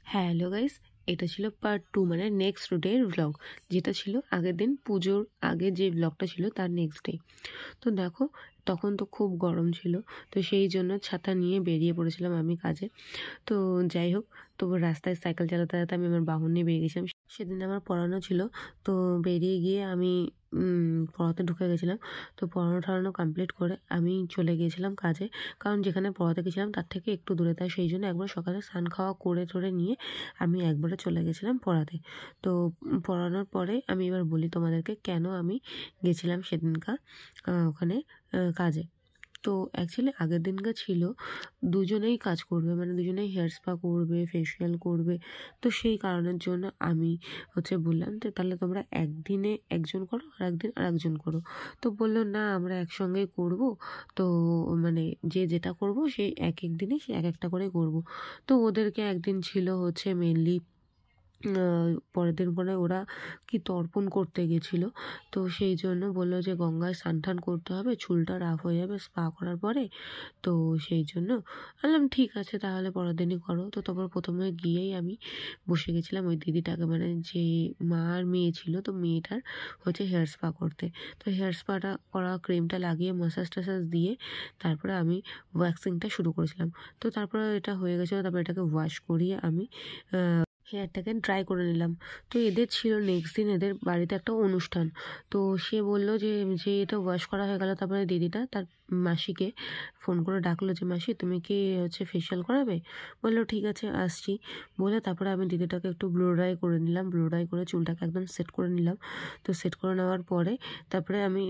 Hello guys, এটা ছিল part 2, মানে নেক্সট ডের ব্লগ। যেটা ছিল আগের দিন পুজোর আগে যে ব্লগটা ছিল তার নেক্সট ডে। তো দেখো, তখন তো খুব গরম ছিল, তো সেই জন্য ছাতা নিয়ে বেরিয়ে পড়েছিলাম আমি কাজে। তো যাই হোক, তো রাস্তায় সাইকেল চালাতে চালাতে আমি আমার বাহন নিয়ে বেরিয়ে গেছিলাম। সেদিন আমার পড়ানো ছিল, তো বেরিয়ে গিয়ে আমি পড়াতে ঢুকে গেছিলাম। তো পড়ানো টড়ানো কমপ্লিট করে আমি চলে গিয়েছিলাম কাজে, কারণ যেখানে পড়াতে গেছিলাম তার থেকে একটু দূরে, তাই সেই জন্য একবার সকালে স্নান খাওয়া করে টোরে নিয়ে আমি একবারে চলে গেছিলাম পড়াতে। তো পড়ানোর পরে আমি এবার বলি তোমাদেরকে কেন আমি গেছিলাম সেদিনকার ওখানে কাজে। তো অ্যাকচুয়ালি আগের দিনকার ছিল দুজনেই কাজ করবে, মানে দুজনেই হেয়ার স্পা করবে, ফেসিয়াল করবে। তো সেই কারণের জন্য আমি বললাম যে তাহলে তোমরা একদিনে একজন করো আর একদিন আর একজন করো। তো বললো না, আমরা একসঙ্গেই করব। তো মানে যে যেটা করব সেই এক এক দিনে সে এক একটা করে করব। তো ওদেরকে একদিন ছিল মেনলি পরের দিন পরে ওরা কি তর্পণ করতে গেছিলো। তো সেই জন্য বললো যে গঙ্গায় স্নান টান করতে হবে, চুলটা রাফ হয়ে যাবে স্পা করার পরে। তো সেই জন্য বললাম ঠিক আছে তাহলে পরের দিনই করো। তো তারপর প্রথমে গিয়েই আমি বসে গেছিলাম ওই দিদিটাকে, মানে যে মা আর মেয়ে ছিল, তো মেয়েটার হেয়ার স্পা করতে। তো হেয়ার স্পাটা করা, ক্রিমটা লাগিয়ে মাসাজ টাসাজ দিয়ে তারপরে আমি ওয়্যাক্সিংটা শুরু করেছিলাম। তো তারপরে এটা হয়ে গেছিলো, তারপরে এটাকে ওয়াশ করিয়ে আমি হেয়ারটাকে ড্রাই করে নিলাম। তো এদের ছিল নেক্সট দিন এদের বাড়িতে একটা অনুষ্ঠান। তো সে বলল যে এটা ওয়াশ করা হয়ে গেল, তারপরে দিদিটা তার মাসিকে ফোন করে ডাকলো যে মাসি তুমি কি ফেসিয়াল করাবে। বললো ঠিক আছে আসছি বলে তারপরে আমি দিদিটাকে একটু ব্লো ড্রাই করে নিলাম, ব্লো ড্রাই করে চুলটাকে একদম সেট করে নিলাম। তো সেট করে নেওয়ার পরে তারপরে আমি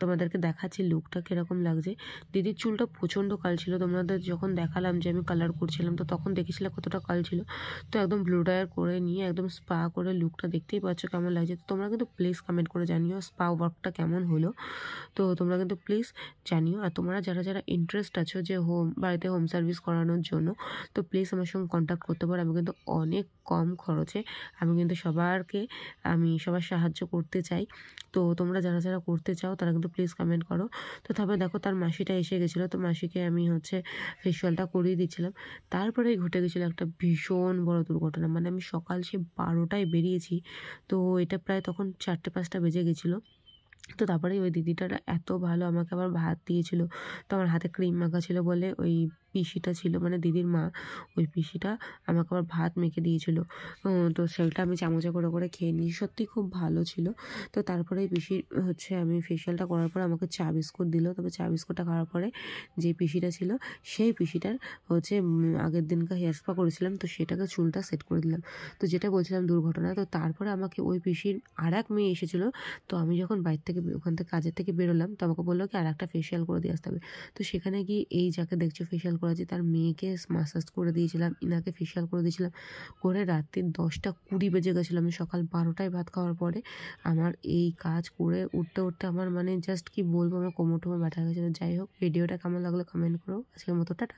তোমাদেরকে দেখাচ্ছি লুকটা কীরকম লাগছে। দিদির চুলটা প্রচণ্ড কাল ছিল, তোমাদের যখন দেখালাম যে আমি কালার করছিলাম তো তখন দেখেছিলে কতটা কাল ছিল। তো একদম ব্লু ড্রায়ার করে নিয়ে একদম স্পা করে লুকটা দেখতেই পাচ্ছ কেমন লাগছে। তো তোমরা কিন্তু প্লিজ কমেন্ট করে জানিও স্পা ওয়ার্কটা কেমন হলো। তো তোমরা কিন্তু প্লিজ জানিও। আর তোমরা যারা যারা ইন্টারেস্ট আছো যে বাড়িতে হোম সার্ভিস করানোর জন্য, তো প্লিজ আমার সঙ্গে কন্ট্যাক্ট করতে পারো। আমি কিন্তু অনেক কম খরচে আমি কিন্তু সবার সাহায্য করতে চাই। তো তোমরা যারা যারা করতে চাও তারা কিন্তু প্লিজ কমেন্ট করো। তো তারপরে দেখো তার মাসিটা এসে গেছিলো, তো মাসিকে আমি ফেসিয়ালটা করিয়ে দিচ্ছিলাম। তারপরেই ঘটে গেছিলো একটা ভীষণ বড় দুর্ঘটনা। মানে আমি সকাল 12টায় বেরিয়েছি, তো এটা প্রায় তখন 4টে 5টা বেজে গেছিলো। তো তারপরেই ওই দিদিটা এত ভালো আমাকে আবার ভাত দিয়েছিল। তো আমার হাতে ক্রিম মাখা ছিল বলে ওই পিসিটা ছিল, মানে দিদির মা, ওই পিসিটা আমাকে আবার ভাত মেখে দিয়েছিল। তো সেটা আমি চামচে করে করে খেয়ে নিই, সত্যি খুব ভালো ছিল। তো তারপরে পিসির আমি ফেসিয়ালটা করার পরে আমাকে চা বিস্কুট দিল। তবে চা বিস্কুটটা খাওয়ার পরে যে পিসিটা ছিল সেই পিসিটার আগের দিনকার হেয়ার স্পা করেছিলাম, তো সেটাকে চুলটা সেট করে দিলাম। তো যেটা বলছিলাম দুর্ঘটনা, তো তারপরে আমাকে ওই পিসির আর এক মেয়ে এসেছিলো। তো আমি যখন ওখান থেকে কাজের থেকে বেরোলাম, তো আমাকে বললো কি আর একটা ফেসিয়াল করে দিয়ে আসতে হবে। তো সেখানে গিয়ে এই যাকে দেখছো ফেসিয়াল করেছি তার মেয়েকে মাসাজ করে দিয়েছিলাম, ইনাকে ফেসিয়াল করে দিয়েছিলাম, করে রাত্রি 10টা 20 বেজে গেছিলো। আমি সকাল 12টায় ভাত খাওয়ার পরে আমার এই কাজ করে উঠতে উঠতে আমার জাস্ট কি বলবো, আমার কোমর টোমর ব্যথা গেছিলো। যাই হোক, ভিডিওটা কেমন লাগলো কমেন্ট করো। আজকের মতো টাটা।